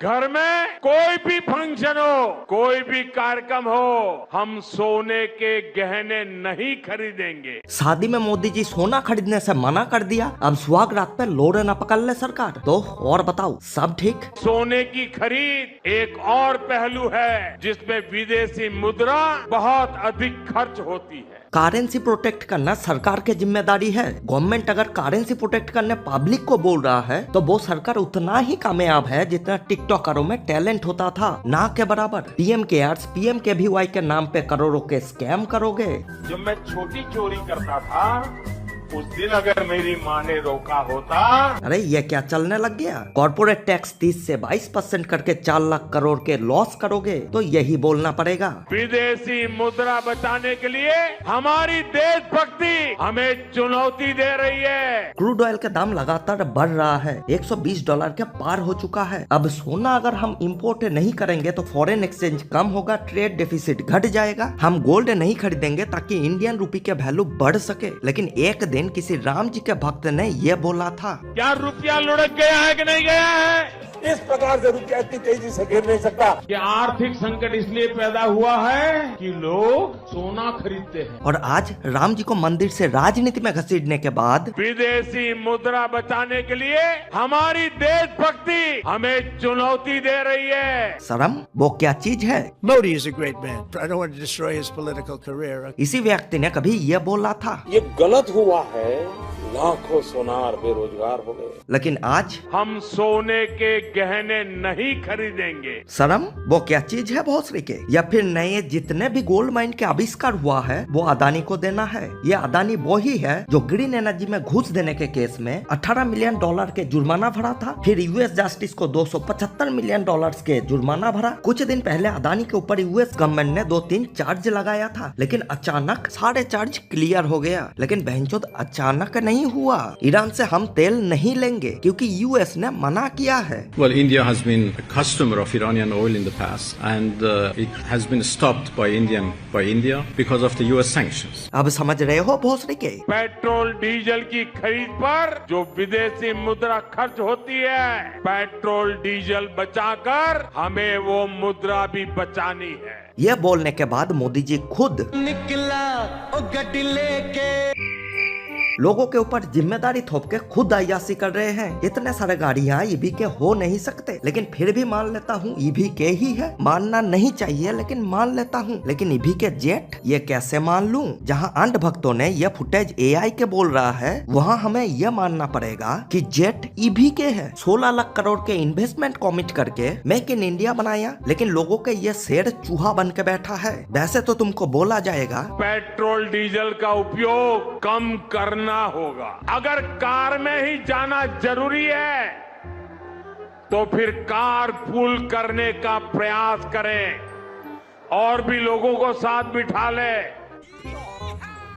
घर में कोई भी फंक्शन हो, कोई भी कार्यक्रम हो, हम सोने के गहने नहीं खरीदेंगे। शादी में मोदी जी सोना खरीदने से मना कर दिया, अब सुहाग रात पे लोड़े ना पकड़ ले सरकार। तो और बताओ, सब ठीक? सोने की खरीद एक और पहलू है जिसमें विदेशी मुद्रा बहुत अधिक खर्च होती है। करेंसी प्रोटेक्ट करना सरकार की जिम्मेदारी है। गवर्नमेंट अगर करेंसी प्रोटेक्ट करने पब्लिक को बोल रहा है तो वो सरकार उतना ही कामयाब है जितना टिकटॉकरों में टैलेंट होता था, ना के बराबर। पीएम केयर्स, PMKVY के नाम पे करोड़ों के स्कैम करोगे। जब मैं छोटी चोरी करता था उस दिन अगर मेरी माँ ने रोका होता। अरे ये क्या चलने लग गया? कॉर्पोरेट टैक्स 30 से 22% करके 4 लाख करोड़ के लॉस करोगे तो यही बोलना पड़ेगा। विदेशी मुद्रा बचाने के लिए हमारी देशभक्ति हमें चुनौती दे रही है। क्रूड ऑयल का दाम लगातार बढ़ रहा है, $120 के पार हो चुका है। अब सोना अगर हम इंपोर्ट नहीं करेंगे तो फॉरेन एक्सचेंज कम होगा, ट्रेड डेफिसिट घट जाएगा। हम गोल्ड नहीं खरीदेंगे ताकि इंडियन रूपी के वैल्यू बढ़ सके। लेकिन एक दिन किसी राम जी के भक्त ने ये बोला था, क्या रुपया लुढ़क गया है कि नहीं गया है? इस प्रकार से रुपया इतनी तेजी से गिर नहीं सकता। कि आर्थिक संकट इसलिए पैदा हुआ है कि लोग सोना खरीदते हैं। और आज राम जी को मंदिर से राजनीति में घसीटने के बाद विदेशी मुद्रा बचाने के लिए हमारी देशभक्ति हमें चुनौती दे रही है। शर्म वो क्या चीज है? Modi is a great man. I don't want to destroy his political career. इसी व्यक्ति ने कभी ये बोला था। ये गलत हुआ है, लाखों सोनार बेरोजगार हो गए। लेकिन आज हम सोने के गहने नहीं खरीदेंगे। शर्म वो क्या चीज है भोसरी के? या फिर नए जितने भी गोल्ड माइन के आविष्कार हुआ है वो अदानी को देना है। ये अदानी वो ही है जो ग्रीन एनर्जी में घुस देने के केस में $18 मिलियन के जुर्माना भरा था। फिर यूएस जस्टिस को $275 मिलियन के जुर्माना भरा। कुछ दिन पहले अदानी के ऊपर यूएस गवर्नमेंट ने 2-3 चार्ज लगाया था, लेकिन अचानक सारे चार्ज क्लियर हो गया। लेकिन बहनचोद अचानक नहीं हुआ। ईरान से हम तेल नहीं लेंगे क्योंकि यूएस ने मना किया है। Well, India has been a customer of Iranian oil in the past, and it has been stopped by India because of the US sanctions. अब समझ रहे हो भोसरी के? पेट्रोल डीजल की खरीद पर जो विदेशी मुद्रा खर्च होती है, पेट्रोल डीजल बचाकर हमें वो मुद्रा भी बचानी है। ये बोलने के बाद मोदी जी खुद निकला ओ गड्डी लेके लोगों के ऊपर जिम्मेदारी थोप के खुद अय्याशी कर रहे हैं। इतने सारे गाड़ियां ईवी के हो नहीं सकते, लेकिन फिर भी मान लेता हूँ ईवी के ही है। मानना नहीं चाहिए लेकिन मान लेता हूँ। लेकिन ईवी के जेट ये कैसे मान लूं? जहाँ अंध भक्तों ने ये फुटेज AI के बोल रहा है, वहाँ हमें ये मानना पड़ेगा कि जेट ईवी के है। 16 लाख करोड़ के इन्वेस्टमेंट कमिट करके मेक इन इंडिया बनाया, लेकिन लोगों के ये शेर चूहा बन के बैठा है। वैसे तो तुमको बोला जाएगा पेट्रोल डीजल का उपयोग कम करना होगा। अगर कार में ही जाना जरूरी है तो फिर कार पूल करने का प्रयास करें और भी लोगों को साथ बिठा ले।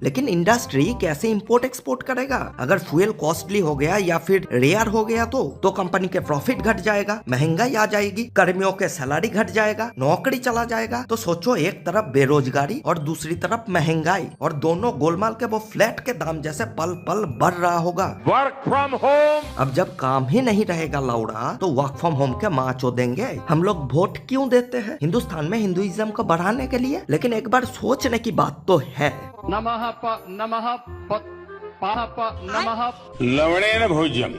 लेकिन इंडस्ट्री कैसे इंपोर्ट एक्सपोर्ट करेगा? अगर फ्यूल कॉस्टली हो गया या फिर रेयर हो गया तो कंपनी के प्रॉफिट घट जाएगा, महंगाई आ जाएगी, कर्मियों के सैलरी घट जाएगा, नौकरी चला जाएगा। तो सोचो, एक तरफ बेरोजगारी और दूसरी तरफ महंगाई, और दोनों गोलमाल के वो फ्लैट के दाम जैसे पल पल बढ़ रहा होगा। Work from home. अब जब काम ही नहीं रहेगा लौड़ा तो वर्क फ्रॉम होम के माचो देंगे। हम लोग वोट क्यों देते हैं? हिंदुस्तान में हिंदुइज्म को बढ़ाने के लिए। लेकिन एक बार सोचने की बात तो है। नमः नमः लवणेन भोज्यम।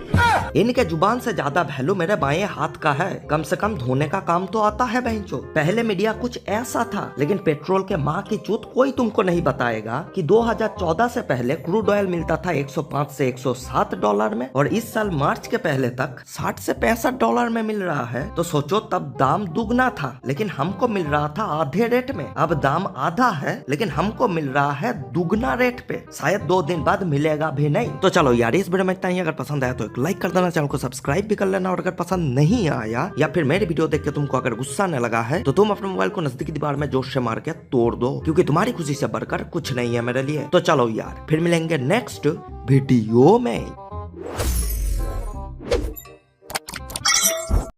इनके जुबान से ज्यादा वैल्यू मेरे बाएं हाथ का है। कम से कम धोने का काम तो आता है बहनचो। पहले मीडिया कुछ ऐसा था, लेकिन पेट्रोल के माँ की चूत कोई तुमको नहीं बताएगा कि 2014 से पहले क्रूड ऑयल मिलता था $105 से $107 में, और इस साल मार्च के पहले तक $60 से $65 में मिल रहा है। तो सोचो, तब दाम दुगना था लेकिन हमको मिल रहा था आधे रेट में। अब दाम आधा है लेकिन हमको मिल रहा है दुगना रेट पे। शायद 2 दिन बाद मिलेगा भी नहीं। तो चलो यार, इस वीडियो में इतना ही। अगर पसंद आया तो एक लाइक कर देना, चैनल को सब्सक्राइब भी कर लेना। और अगर पसंद नहीं आया या फिर मेरी वीडियो देख के तुमको अगर गुस्सा आने लगा है तो तुम अपने मोबाइल को नजदीकी दीवार में जोर से मार के तोड़ दो, क्योंकि तुम्हारी खुशी से बढ़कर कुछ नहीं है मेरे लिए। तो चलो यार, फिर मिलेंगे नेक्स्ट वीडियो में।